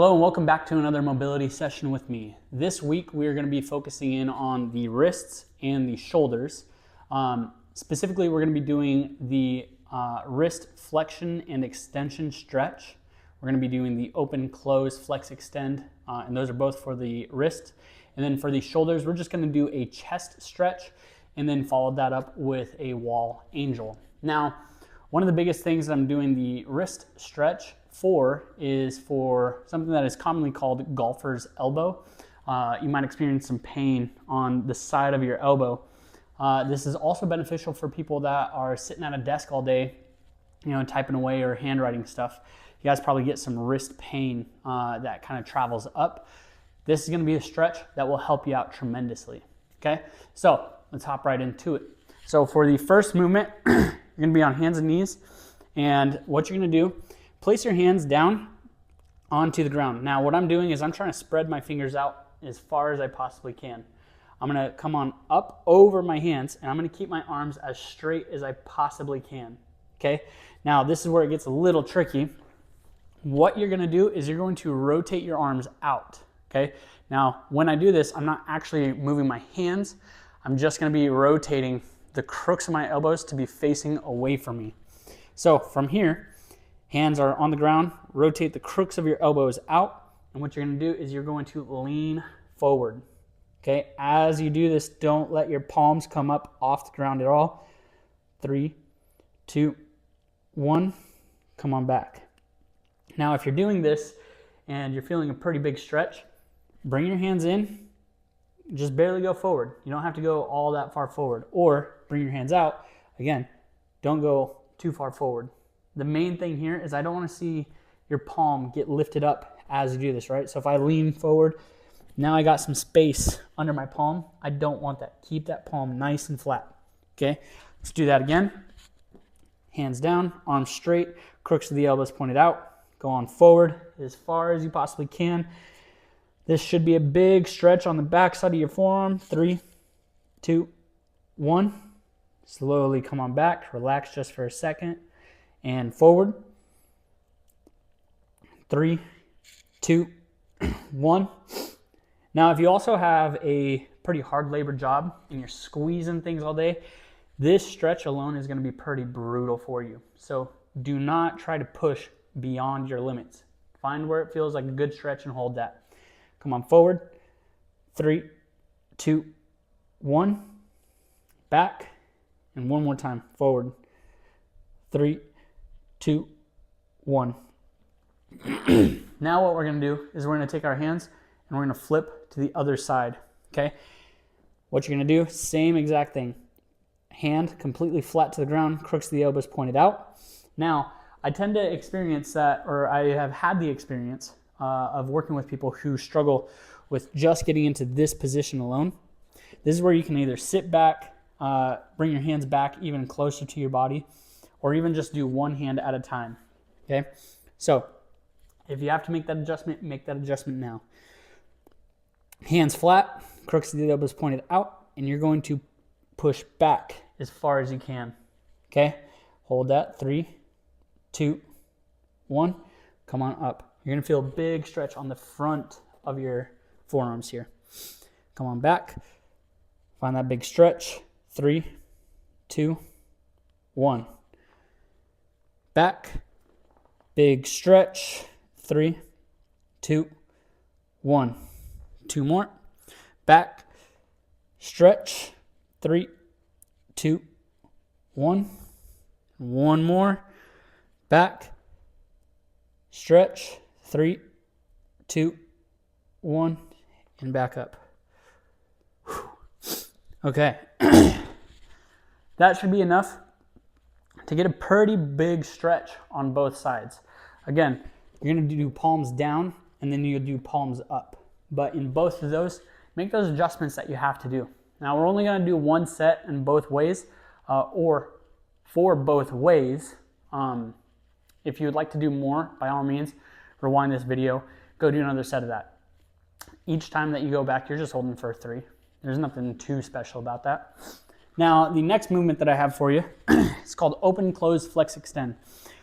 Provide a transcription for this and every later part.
Hello and welcome back to another mobility session with me. This week we are going to be focusing in on the wrists and the shoulders. Specifically, we're going to be doing the wrist flexion and extension stretch. We're going to be doing the open, close, flex, extend, and those are both for the wrist. And then for the shoulders, we're just going to do a chest stretch and then follow that up with a wall angel. Now, one of the biggest things that I'm doing the wrist stretch for is for something that is commonly called golfer's elbow. You might experience some pain on the side of your elbow. This is also beneficial for people that are sitting at a desk all day, typing away or handwriting stuff. You guys probably get some wrist pain that kind of travels up. This is going to be a stretch that will help you out tremendously. Okay, so let's hop right into it. So for the first movement, you're going to be on hands and knees, and what you're going to do, place your hands down onto the ground. Now what I'm doing is I'm trying to spread my fingers out as far as I possibly can. I'm going to come on up over my hands, and I'm going to keep my arms as straight as I possibly can. Okay, now this is where it gets a little tricky. What you're going to do is you're going to rotate your arms out. Okay, now when I do this, I'm not actually moving my hands. I'm just going to be rotating the crooks of my elbows to be facing away from me. So from here, hands are on the ground, rotate the crooks of your elbows out, and what you're going to do is you're going to lean forward. Okay, as you do this, don't let your palms come up off the ground at all. 3, 2, 1, come on back. Now if you're doing this and you're feeling a pretty big stretch, bring your hands in, just barely go forward. You don't have to go all that far forward, or bring your hands out. Again, don't go too far forward. The main thing here is I don't want to see your palm get lifted up as you do this, right? So if I lean forward, now I got some space under my palm. I don't want that. Keep that palm nice and flat. Okay, let's do that again. Hands down, arms straight, crooks of the elbows pointed out. Go on forward as far as you possibly can. This should be a big stretch on the back side of your forearm. 3, 2, 1. Slowly come on back. Relax just for a second. And forward. 3, 2, 1. Now, if you also have a pretty hard labor job and you're squeezing things all day, this stretch alone is going to be pretty brutal for you. So do not try to push beyond your limits. Find where it feels like a good stretch and hold that. Come on forward. 3, 2, 1. Back. And one more time. Forward. 3, 2, 1. Now what we're going to do is we're going to take our hands and we're going to flip to the other side. Okay? What you're going to do, same exact thing. Hand completely flat to the ground, crooks of the elbows pointed out. Now, I tend to experience that, or I have had the experience of working with people who struggle with just getting into this position alone. This is where you can either sit back, bring your hands back even closer to your body, or even just do one hand at a time. Okay? So, if you have to make that adjustment now. Hands flat, crooks of the elbows pointed out, and you're going to push back as far as you can. Okay? Hold that. 3, 2, 1. Come on up. You're going to feel a big stretch on the front of your forearms here. Come on back. Find that big stretch. 3, 2, 1. Back. Big stretch. 3, 2, 1. 2 more. Back. Stretch. 3, 2, 1. 1 more. Back. Stretch. 3, 2, 1. And back up. Whew. Okay. That should be enough to get a pretty big stretch on both sides. Again, you're going to do palms down and then you'll do palms up. But in both of those, make those adjustments that you have to do. Now, we're only going to do one set in both ways, or for both ways. If you would like to do more, by all means, rewind this video, go do another set of that. Each time that you go back, you're just holding for 3. There's nothing too special about that. Now, the next movement that I have for you is called open, close, flex, extend.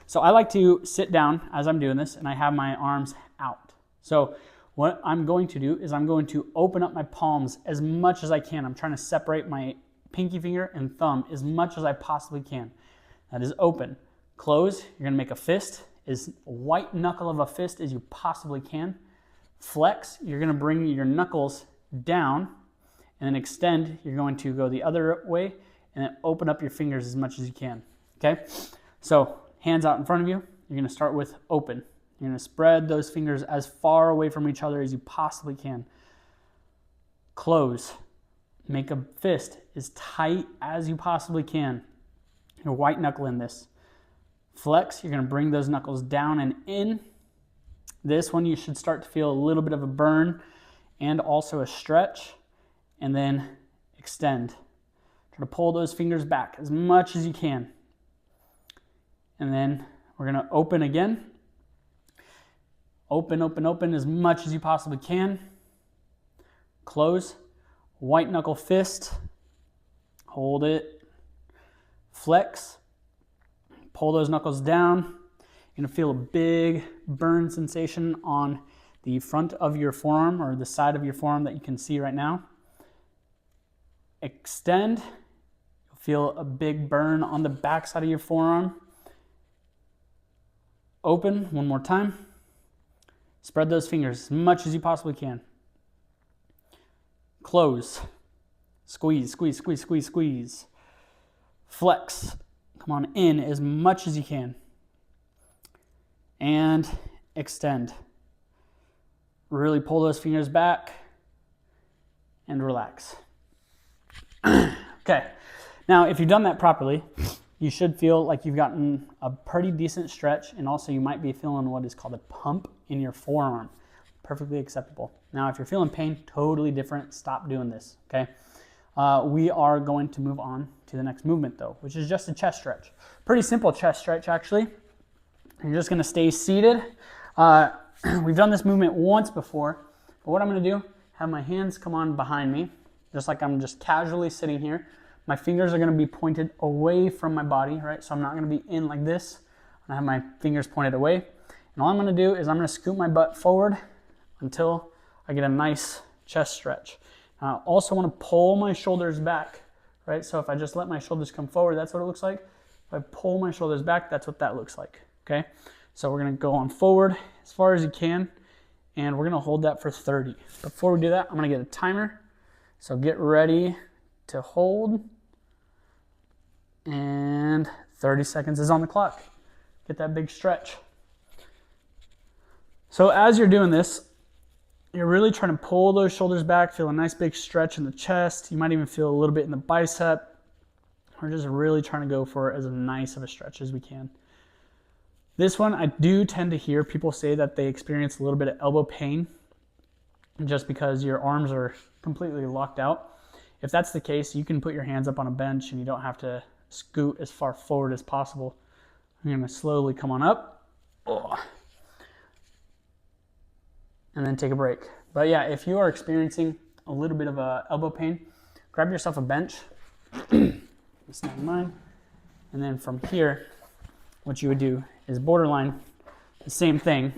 So I like to sit down as I'm doing this, and I have my arms out. So what I'm going to do is I'm going to open up my palms as much as I can. I'm trying to separate my pinky finger and thumb as much as I possibly can. That is open. Close, you're gonna make a fist, as white knuckle of a fist as you possibly can. Flex, you're gonna bring your knuckles down, and then extend, you're going to go the other way, and then open up your fingers as much as you can, okay? So hands out in front of you, you're gonna start with open. You're gonna spread those fingers as far away from each other as you possibly can. Close, make a fist as tight as you possibly can. Your white knuckle in this. Flex, you're gonna bring those knuckles down and in. This one you should start to feel a little bit of a burn and also a stretch, and then extend. Try to pull those fingers back as much as you can. And then we're gonna open again. Open, open, open as much as you possibly can. Close, white knuckle fist, hold it, flex, pull those knuckles down. You're gonna feel a big burn sensation on the front of your forearm or the side of your forearm that you can see right now. Extend, you'll feel a big burn on the back side of your forearm. Open, one more time. Spread those fingers as much as you possibly can. Close, squeeze, squeeze, squeeze, squeeze, squeeze. Flex, come on in as much as you can. And extend. Really pull those fingers back and relax. Okay, now if you've done that properly, you should feel like you've gotten a pretty decent stretch, and also you might be feeling what is called a pump in your forearm. Perfectly acceptable. Now, if you're feeling pain, totally different. Stop doing this, okay? We are going to move on to the next movement though, which is just a chest stretch. Pretty simple chest stretch actually. You're just gonna stay seated. We've done this movement once before, but what I'm gonna do, have my hands come on behind me, just like I'm just casually sitting here. My fingers are gonna be pointed away from my body, right? So I'm not gonna be in like this. I have my fingers pointed away. And all I'm gonna do is I'm gonna scoot my butt forward until I get a nice chest stretch. I also wanna pull my shoulders back, right? So if I just let my shoulders come forward, that's what it looks like. If I pull my shoulders back, that's what that looks like, okay? So we're gonna go on forward as far as you can, and we're gonna hold that for 30. Before we do that, I'm gonna get a timer. So get ready to hold, and 30 seconds is on the clock. Get that big stretch. So as you're doing this, you're really trying to pull those shoulders back, feel a nice big stretch in the chest. You might even feel a little bit in the bicep. We're just really trying to go for as nice of a stretch as we can. This one, I do tend to hear people say that they experience a little bit of elbow pain just because your arms are completely locked out. If that's the case, you can put your hands up on a bench and you don't have to scoot as far forward as possible. I'm gonna slowly come on up. And then take a break. But yeah, if you are experiencing a little bit of elbow pain, grab yourself a bench. It's not mine. And then from here, what you would do is borderline the same thing,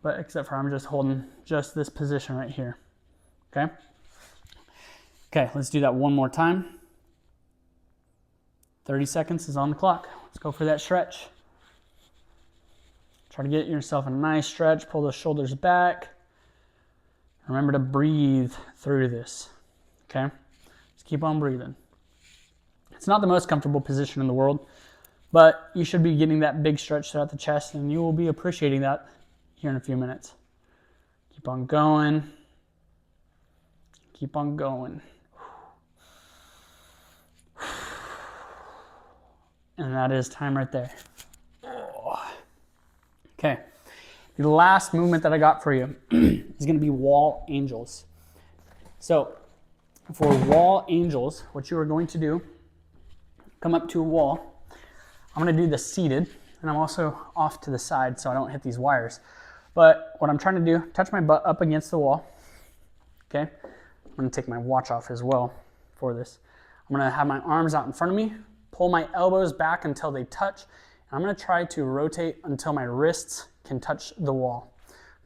but except for I'm just holding just this position right here, okay? Okay, let's do that one more time. 30 seconds is on the clock. Let's go for that stretch. Try to get yourself a nice stretch, pull those shoulders back. Remember to breathe through this, okay? Just keep on breathing. It's not the most comfortable position in the world, but you should be getting that big stretch throughout the chest, and you will be appreciating that here in a few minutes. Keep on going. Keep on going. And that is time right there. Okay, the last movement that I got for you is gonna be wall angels. So for wall angels, what you are going to do, come up to a wall. I'm gonna do the seated, and I'm also off to the side so I don't hit these wires. But what I'm trying to do, touch my butt up against the wall, okay? I'm gonna take my watch off as well for this. I'm gonna have my arms out in front of me, pull my elbows back until they touch, and I'm gonna try to rotate until my wrists can touch the wall,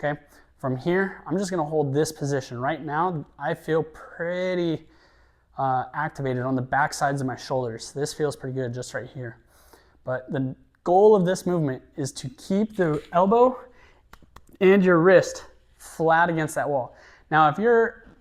okay? From here, I'm just gonna hold this position. Right now, I feel pretty activated on the back sides of my shoulders. This feels pretty good just right here. But the goal of this movement is to keep the elbow and your wrist flat against that wall. Now,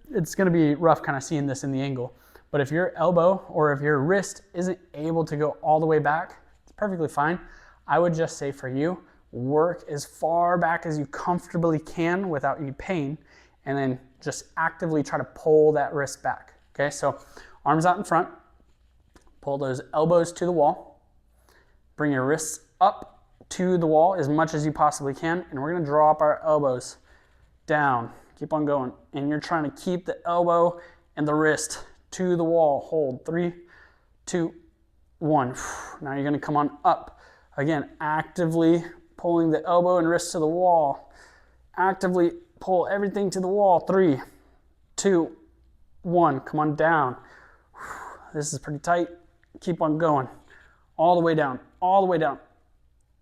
it's gonna be rough kind of seeing this in the angle, but if your elbow or if your wrist isn't able to go all the way back, it's perfectly fine. I would just say for you, work as far back as you comfortably can without any pain, and then just actively try to pull that wrist back. Okay, so arms out in front, pull those elbows to the wall, bring your wrists up to the wall as much as you possibly can, and we're gonna draw up our elbows down. Keep on going, and you're trying to keep the elbow and the wrist to the wall. Hold, 3, 2, 1. Now you're gonna come on up. Again, actively pulling the elbow and wrist to the wall. Actively pull everything to the wall. 3, 2, 1. Come on down. This is pretty tight. Keep on going. All the way down, all the way down.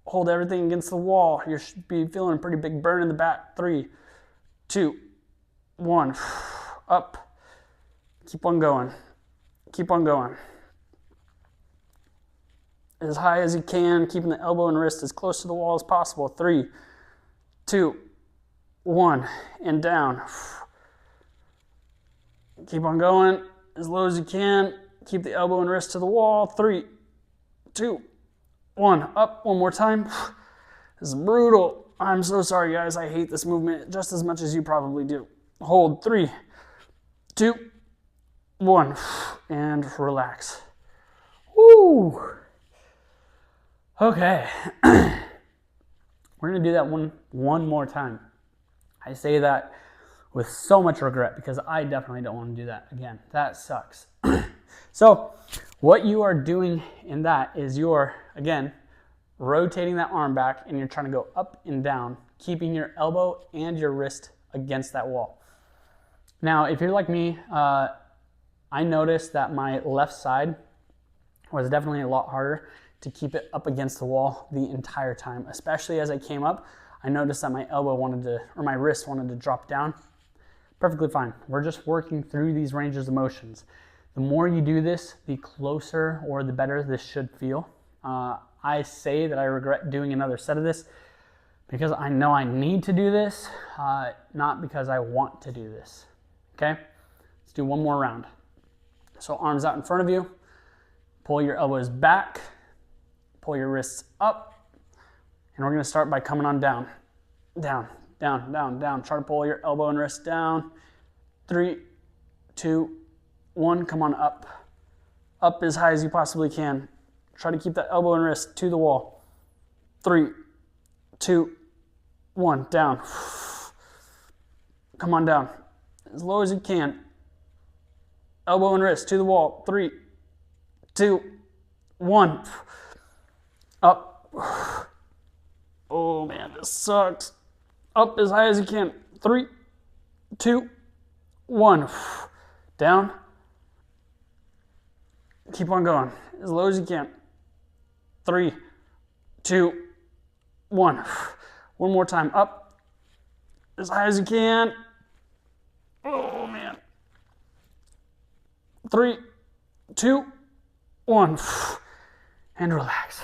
Hold everything against the wall. You should be feeling a pretty big burn in the back. 3, 2, 1. Up. Keep on going. Keep on going. As high as you can, keeping the elbow and wrist as close to the wall as possible. 3, 2, 1, and down. Keep on going as low as you can. Keep the elbow and wrist to the wall. 3, 2, 1. Up one more time. This is brutal. I'm so sorry, guys. I hate this movement just as much as you probably do. Hold. 3, 2, 1, and relax. Woo! Okay. We're gonna do that one more time. I say that with so much regret because I definitely don't want to do that again. That sucks. So what you are doing in that is you're, again, rotating that arm back and you're trying to go up and down, keeping your elbow and your wrist against that wall. Now, if you're like me, I noticed that my left side was definitely a lot harder to keep it up against the wall the entire time, especially as I came up. I noticed that my my wrist wanted to drop down. Perfectly fine. We're just working through these ranges of motions. The more you do this, the closer or the better this should feel. I say that I regret doing another set of this because I know I need to do this, not because I want to do this. Okay? Let's do one more round. So arms out in front of you, pull your elbows back, pull your wrists up, and we're gonna start by coming on down. Down, down, down, down. Try to pull your elbow and wrist down. 3, 2, 1, come on up. Up as high as you possibly can. Try to keep that elbow and wrist to the wall. 3, 2, 1, down. Come on down. As low as you can. Elbow and wrist to the wall. 3, 2, 1. Up. Oh man, this sucks. Up as high as you can. 3, 2, 1. Down. Keep on going. As low as you can. 3, 2, 1. One more time. Up. As high as you can. Oh man. 3, 2, 1. And relax.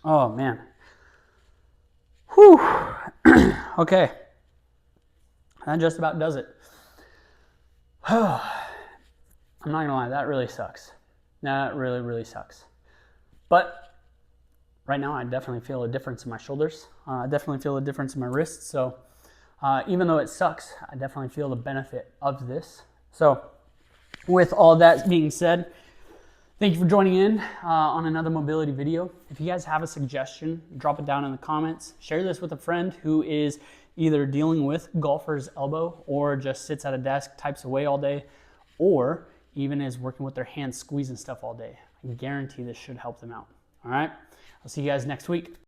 Oh man. Whew. Okay. That just about does it. I'm not gonna lie, that really sucks. That really, really sucks. But right now I definitely feel a difference in my shoulders. I definitely feel a difference in my wrists. So even though it sucks, I definitely feel the benefit of this. So with all that being said, thank you for joining in on another mobility video. If you guys have a suggestion, drop it down in the comments. Share this with a friend who is either dealing with golfer's elbow or just sits at a desk, types away all day, or even is working with their hands squeezing stuff all day. I guarantee this should help them out. All right, I'll see you guys next week.